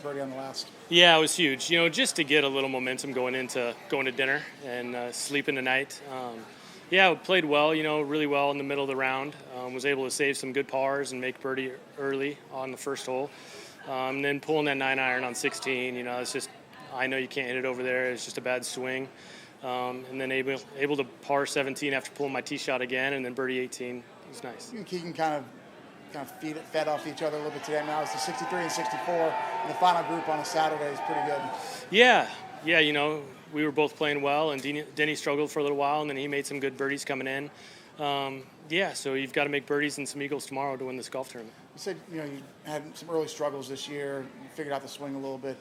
birdie on the last. Yeah, it was huge. Just to get a little momentum going to dinner and sleeping tonight. Yeah, played well. Really well in the middle of the round. Was able to save some good pars and make birdie early on the first hole. And then pulling that 9-iron on 16. It's just, I know you can't hit it over there. It's just a bad swing. And then able to par 17 after pulling my tee shot again, and then birdie 18. It was nice. You and Keegan kind of fed off each other a little bit today. Now it's the 63 and 64, and the final group on a Saturday is pretty good. Yeah. We were both playing well, and Denny struggled for a little while, and then he made some good birdies coming in. So you've got to make birdies and some eagles tomorrow to win this golf tournament. You said you had some early struggles this year. You figured out the swing a little bit.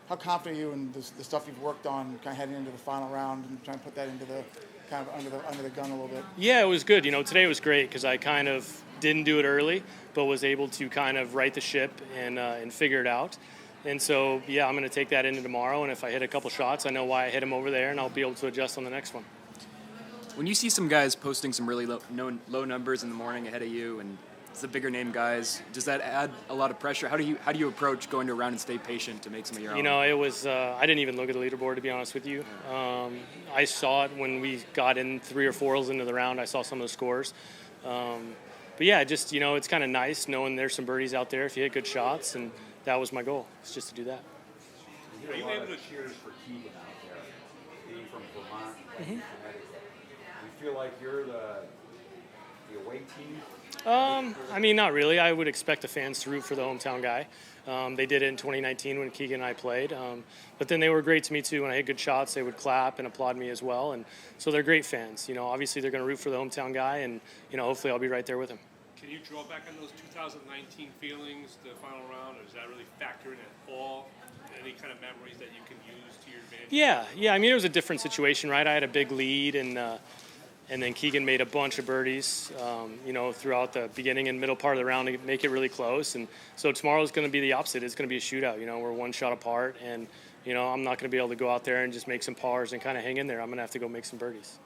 How confident are you in the stuff you've worked on, kind of heading into the final round and trying to put that into the kind of under the gun a little bit? Yeah, it was good. Today was great because I kind of didn't do it early, but was able to kind of right the ship and figure it out. And so, yeah, I'm going to take that into tomorrow, and if I hit a couple shots, I know why I hit them over there, and I'll be able to adjust on the next one. When you see some guys posting some really low numbers in the morning ahead of you, and it's the bigger name guys, does that add a lot of pressure? How do you approach going to a round and stay patient to make some of your own? It was I didn't even look at the leaderboard, to be honest with you. I saw it when we got in 3 or 4 holes into the round. I saw some of the scores. But yeah, just, it's kind of nice knowing there's some birdies out there if you hit good shots, and that was my goal, is just to do that. Are you able to cheers for Keegan out there, being from Vermont, Connecticut? Do you feel like you're the away team? Not really. I would expect the fans to root for the hometown guy. They did it in 2019 when Keegan and I played. But then they were great to me too. When I hit good shots, they would clap and applaud me as well. And so they're great fans. Obviously they're going to root for the hometown guy, and hopefully I'll be right there with him. Can you draw back on those 2019 feelings, the final round, or does that really factor in at all? Any kind of memories that you can use to your advantage? Yeah. It was a different situation, right? I had a big lead, and then Keegan made a bunch of birdies, throughout the beginning and middle part of the round to make it really close. And so tomorrow's going to be the opposite. It's going to be a shootout. We're one shot apart, and I'm not going to be able to go out there and just make some pars and kind of hang in there. I'm going to have to go make some birdies.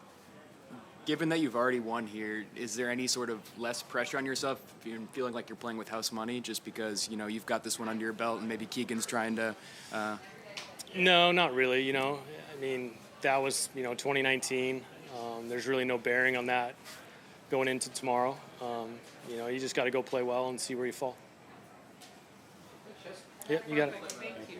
Given that you've already won here, is there any sort of less pressure on yourself? You're feeling like you're playing with house money just because, you've got this one under your belt and maybe Keegan's trying to... No, not really. That was, 2019. There's really no bearing on that going into tomorrow. You just got to go play well and see where you fall. Yeah, you got it. Thank you.